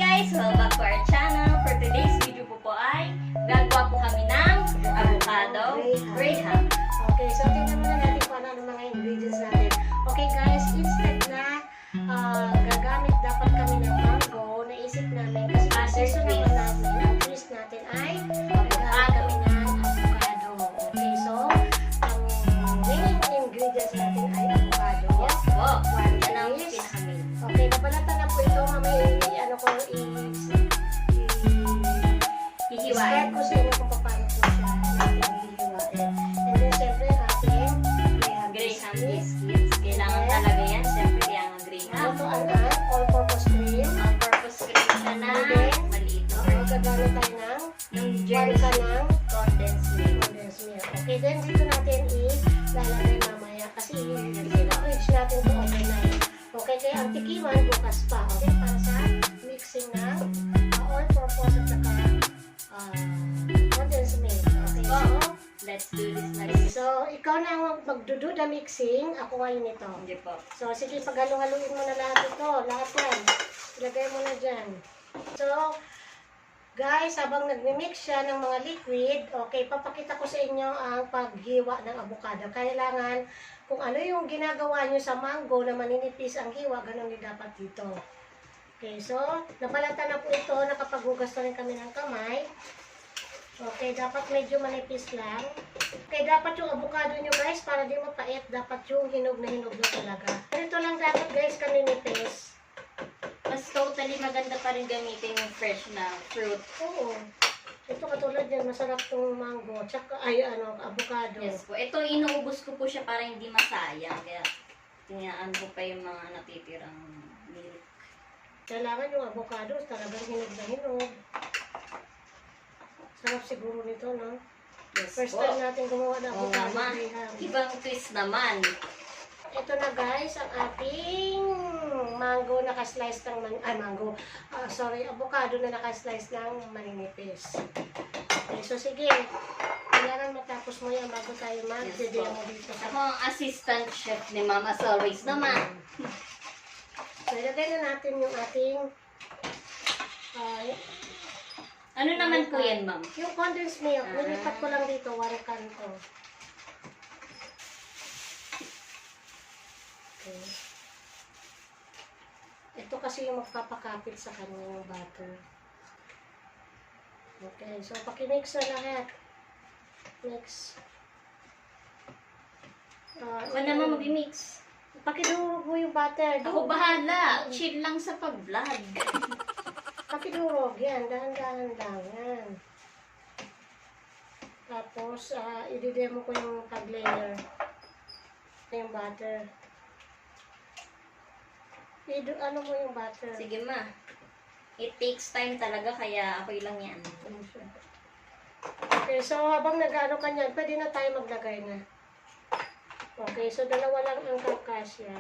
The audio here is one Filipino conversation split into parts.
guys! Welcome back to our channel. For today's video po ay gagawa po kami ng avocado graham. Okay, so tingnan muna natin kung ano mga ingredients natin. Okay guys, instead na gagamit dapat kami ng mango, naisip namin kasi season naman namin, ang twist natin ay gagamit kami ng avocado. Okay, so ang main ingredients natin ay avocado. Yes po. Yan ang is pinakamin. okay, nabalatan na po ito. Mamaya Hihiwain. ko sa inyo kung paano po siya natin hihiwain. And then, siyempre, ating Graham biscuits. Kailangan talaga yan. Siyempre, kailangan graham. ito ang all-purpose cream. All-purpose cream siya na maliit. Magagamit tayo ng Jersey ka ng condensed milk. condensed milk. Okay, then dito natin ilalagay mamaya kasi i-fridge natin ito overnight. Okay, kaya ang tikiman bukas pa. Okay, para sa mixing ng all-purpose at saka condensed milk. Okay, so Let's do this na okay, so ikaw na ang magdudo na mixing. Ako ngayon ito. Hindi po. So, sige, paghalo-haluin mo na lahat ito. Lahat yan. Ilagay mo na dyan. So, guys, habang nagmi-mix siya ng mga liquid, okay, papakita ko sa inyo ang paghiwa ng avocado. Kailangan, kung ano yung ginagawa nyo sa mango na maninipis ang hiwa, ganun din dapat dito. Okay, so, nabalatan na po ito. Nakapaghugas na rin kami ng kamay. Okay, dapat medyo manipis lang. Okay, dapat yung avocado nyo guys, para di mapait, dapat yung hinog na talaga. Ito lang dapat guys, kaninipis. Mas totally maganda pa rin gamitin yung fresh na fruit. Oo. Ito katulad yan, masarap tong mango, tsaka, avocado. Yes po. Ito, inuubos ko po siya para hindi masayang. Kaya, tingaan ko pa yung mga natitirang milk. Kailangan yung avocado, talagang hinog na hinog. Sarap siguro nito, no? Yes First po. time natin gumawa ng Oo avocado. naman. Ibang twist naman. Ito na guys, ang ating mango naka-slice ng avocado na naka-slice ng maninipis. Okay, so sige. Kailangan matapos mo yan bago tayo mag-demo dito. Ako ang assistant chef ni Mama as always naman. So, ilagay na natin yung ating Ano naman po yan, ma'am? yung condensed milk. Nilipat ko lang dito, 1 can to. Okay. Ito kasi yung magpapakapit sa kanyang butter. Okay, so pakimix na lahat. Mix. Ako naman mag-mix. Pakidurog mo yung butter. Ako bahala. Chill lang sa pag-vlog. Pakidurog. Yan, dahan-dahan lang. Yan. Tapos, i-demo ko yung pag-layer. Yung butter. Ano mo yung butter? Sige ma. It takes time talaga kaya ako'y lang yan. Okay, so habang nag-ano ka niyan, pwede na tayo maglagay na. Okay, so dalawa lang ang kakasya.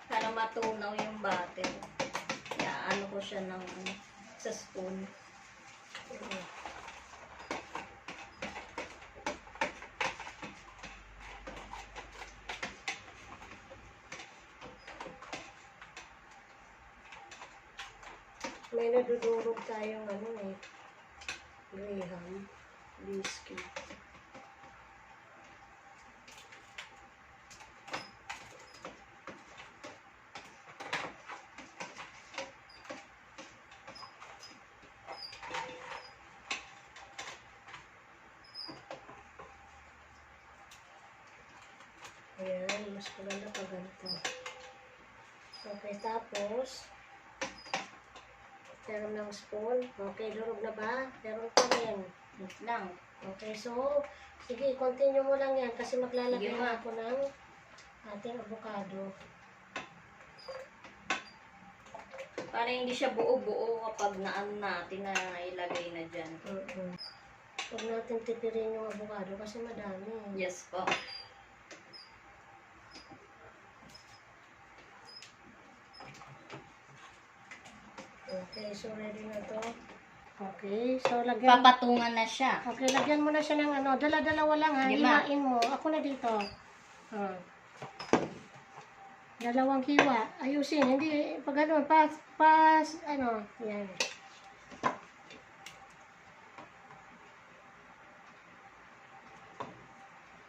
Para matunaw yung butter. Kaya ano ko siya ng sa spoon. May nadudurog tayong graham biscuit. Ayan, mas maganda pa ganito. Okay, tapos meron ng spoon. Okay, durog na ba? Meron pa rin. Yes lang. Okay, so sige, continue mo lang yan kasi maglalagay Sige, na ako ng ating avocado. Para hindi siya buo-buo kapag naano natin na ilagay na dyan. Huwag natin tipirin yung avocado kasi madami. Yes po. Okay, so ready na to. Okay, so lagyan. Papatungan na siya. Okay, lagyan mo na siya ng dala-dalawa lang ha. Lima. Himain mo. Ako na dito. Dalawang hiwa. Ayusin. Hindi, pag ano, ano, yan.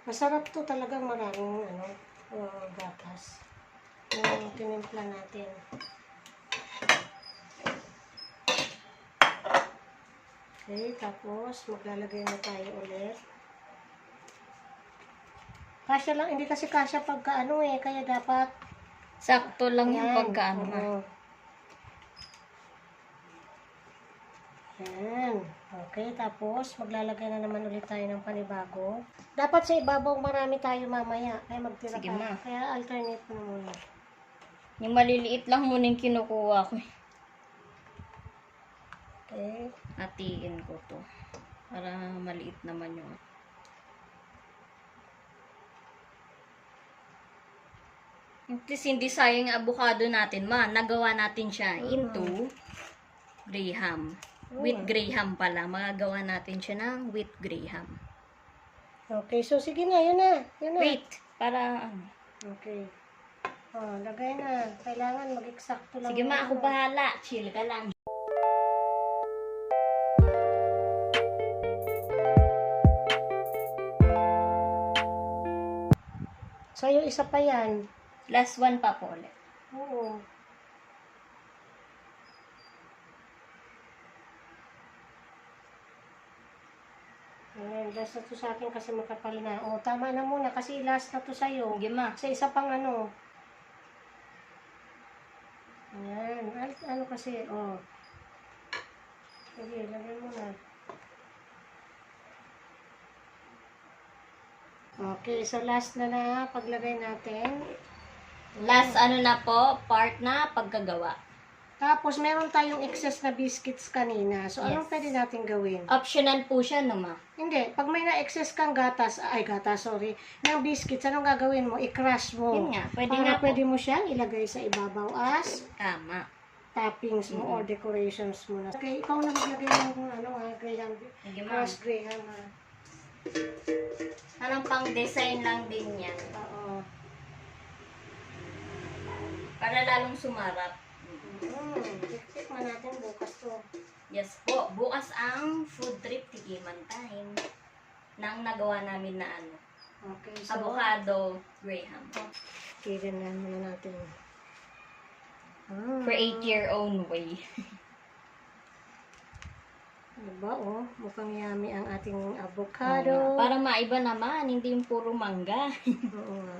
Masarap to talagang maraming, ano, gatas. Yung tinimpla natin. Okay, tapos maglalagay na tayo ulit. Kasya lang, hindi kasi kasya pagka ano eh, kaya dapat Sakto lang yung yan, pagkaano. oo. Yan. Okay, tapos maglalagay na naman ulit tayo ng panibago. Dapat sa ibabaw marami tayo mamaya, kaya magtira Sige, tayo. ma. Kaya alternate na muna. Yung maliliit lang muna yung kinukuha ko. Okay. Hatiin ko to. Para maliit naman yung... At least hindi sayang yung avocado natin, ma. Nagawa natin siya into graham. With graham pala. Magagawa natin siya ng with graham. Okay, so sige na, yun na. Yun na. Wait, para ano. Okay. Oh, lagay na. Kailangan mag-eksakto lang. Sige, ma, ako bahala. Chill ka lang. So, yung isa pa yan. Last one pa po ulit. Oo. Ayan, last na to sa akin kasi makapal na. O, tama na muna kasi last na to sa'yo. Sige, ma. Sa isa pang ano. Ayan. Ano kasi, o. Sige, lagyan mo na. Okay, so last na paglagay natin. Last ano na po, part na pagkagawa. Tapos, meron tayong excess na biscuits kanina. So, anong Yes. pwede natin gawin? Optional po siya, no, ma? Hindi. Pag may na-excess kang gatas, ng biscuits, anong gagawin mo? I-crush mo. Yun nga, pwede Para nga po. pwede mo siyang ilagay sa ibabaw as Tama. toppings mo or decorations mo na. Okay, ikaw na maglagay ng graham. Sige, ma. Crushed graham, ha. Anong pang-design lang din yan. Oo. Para lalong sumarap. Tikman natin bukas to. Yes po. Bukas ang food trip tikiman time. Nang nagawa namin na ano. Okay, so. Avocado graham. Okay, ganyan muna natin. Create your own way. Diba, oh? Mukhang yummy ang ating Oo avocado. nga. Para maiba naman, hindi yung puro mangga. Oo nga.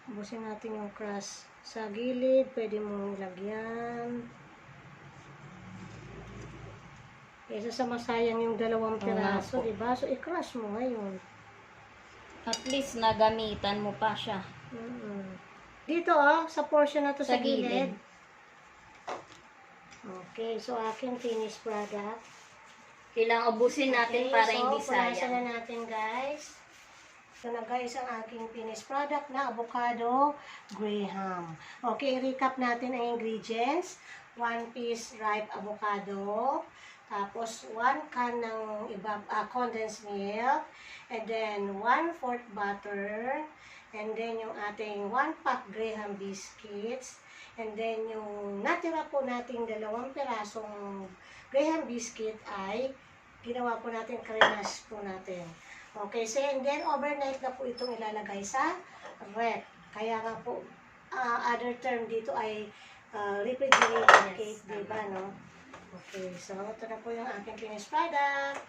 Ubusin natin yung crust sa gilid. Pwede mong lagyan. Kaysa sa masayang yung dalawang piraso, po. diba? So, i-crush mo ngayon. At least nagamitan mo pa siya. Dito, oh, sa portion na to sa Sa gilid. gilid. Okay, so aking finished product. Kailangan ubusin natin para hindi punasan sayang. na natin, guys. Ito na, guys, ang aking finished product na avocado graham. Okay, recap natin ang ingredients. 1 piece ripe avocado. Tapos, 1 can ng condensed milk. And then, 1/4 butter. And then, yung ating 1 pack graham biscuits. And then, yung natira po nating 2 pirasong graham biscuit ay ginawa po natin, crenache po natin. Okay, so and then overnight na po itong ilalagay sa ref. Kaya nga po, other term dito ay refrigerated cake, diba, no? Okay, so ito na po yung aking finished product.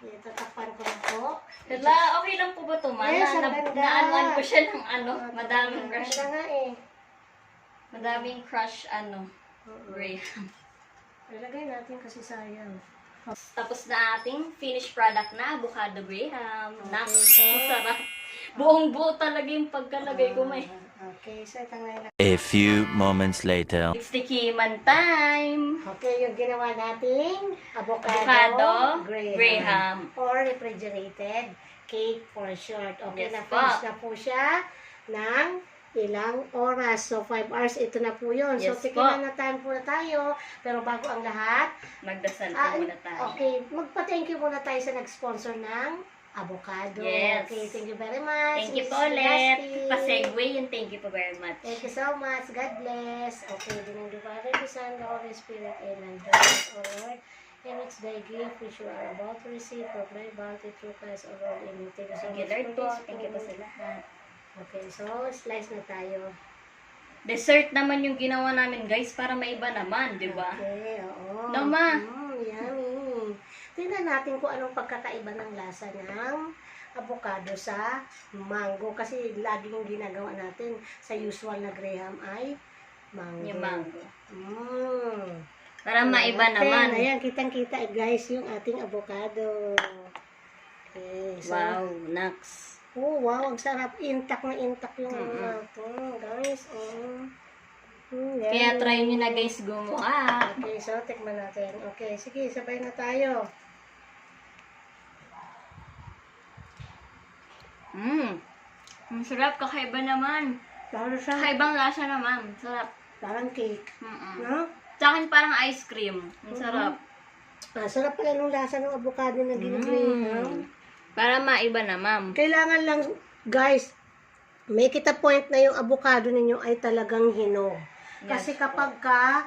Okay, tatakpan ko na po. Hala, okay lang po ba ito, ma? Yes, ang ganda. Naanuan ko siya ng ano, madaming Ang crush. ganda nga eh. Madaming crush, ano, graham. Ilagay natin kasi sayang. Tapos na ating finished product na avocado graham. Okay, So, sarap. Buong buo talaga yung pagkalagay ko, may. Okay, so ito na ilagay. A few moments later. It's tikiman time. Okay, yung ginawa nating Avocado graham. or refrigerated cake for short. Okay, Yes na-finish po. na po siya ng ilang oras. So, 5 hours, ito na po yun. So, Yes tikiman na time po na tayo. Pero bago ang lahat, Magdasal po muna tayo. okay, magpa-thank you muna tayo sa nag-sponsor ng avocado. Yes. Okay, thank you very much. Thank you Miss po ulit. Gaspi. Pa-segue yung thank you po very much. Thank you so much. God bless. Okay, din the Father, the Son, the Holy Spirit. Amen. Bless, O Lord. And it's thy gift which you are about to receive from thy bounty through Christ, O Lord. Amen. Thank you so Thank you, much Lord for po. this Thank you po food. sa lahat. Okay, so slice na tayo. Dessert naman yung ginawa namin, guys, para maiba naman, di ba? Okay, oo. No, ma. Yummy. Tingnan natin kung anong pagkakaiba ng lasa ng avocado sa mango. Kasi lagi yung ginagawa natin sa usual na graham ay mango. Yung mango. Para Ayan, maiba naman. Ayan, kitang-kita guys yung ating avocado. Okay, so, Wow, nuts. oh, wow, ang sarap. Intact na intact yung ano natin, guys. Kaya try nyo na, guys, gumawa. Okay, so tikman natin. Okay, sige, sabay na tayo. Ang sarap, kakaiba naman. Parang siya, Kakaibang lasa naman. Sarap. parang cake. No? Sa akin parang ice cream. Ang sarap. Sarap pala nung lasa ng avocado na ginagawin. Para maiba naman. Kailangan lang, guys, make it a point na yung avocado ninyo ay talagang hinog. Kasi kapag ka,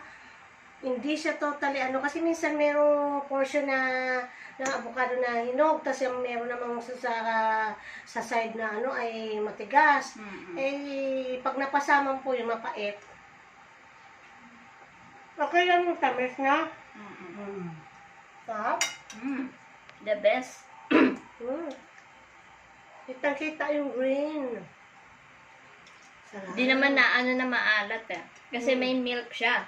hindi siya totally kasi minsan merong portion na ng avocado na hinog, tapos yung meron namang sa side na ay matigas. Eh, pag napasama po yung mapait, okay lang yung tamis na. Sarap. The best. Kitang-kita yung green. Sarap. Di naman na maalat eh. Kasi may milk siya.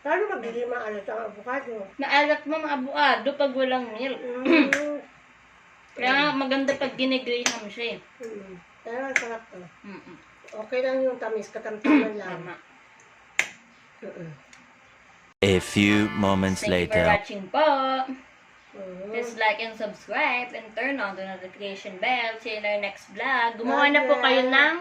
Paano magiging maalat ang avocado? Maalat mo mga avocado pag walang milk. Kaya nga maganda pag ginigraham siya eh. Pero ang sarap to. Okay lang yung tamis, katamtaman lang. Tama. A few moments Thank you for later. watching po. Please like and subscribe and turn on the notification bell. See you in our next vlog. Gumawa na po kayo ng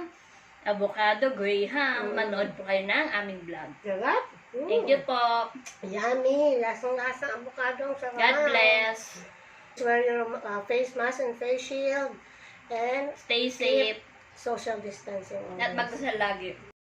avocado graham. Manood po kayo ng aming vlog. Sarap? Thank you po. Yummy! Lasang-lasang avocado. Ang sarap. God bless. Wear your face mask and face shield. And Stay safe. social distancing. At magdasal lagi.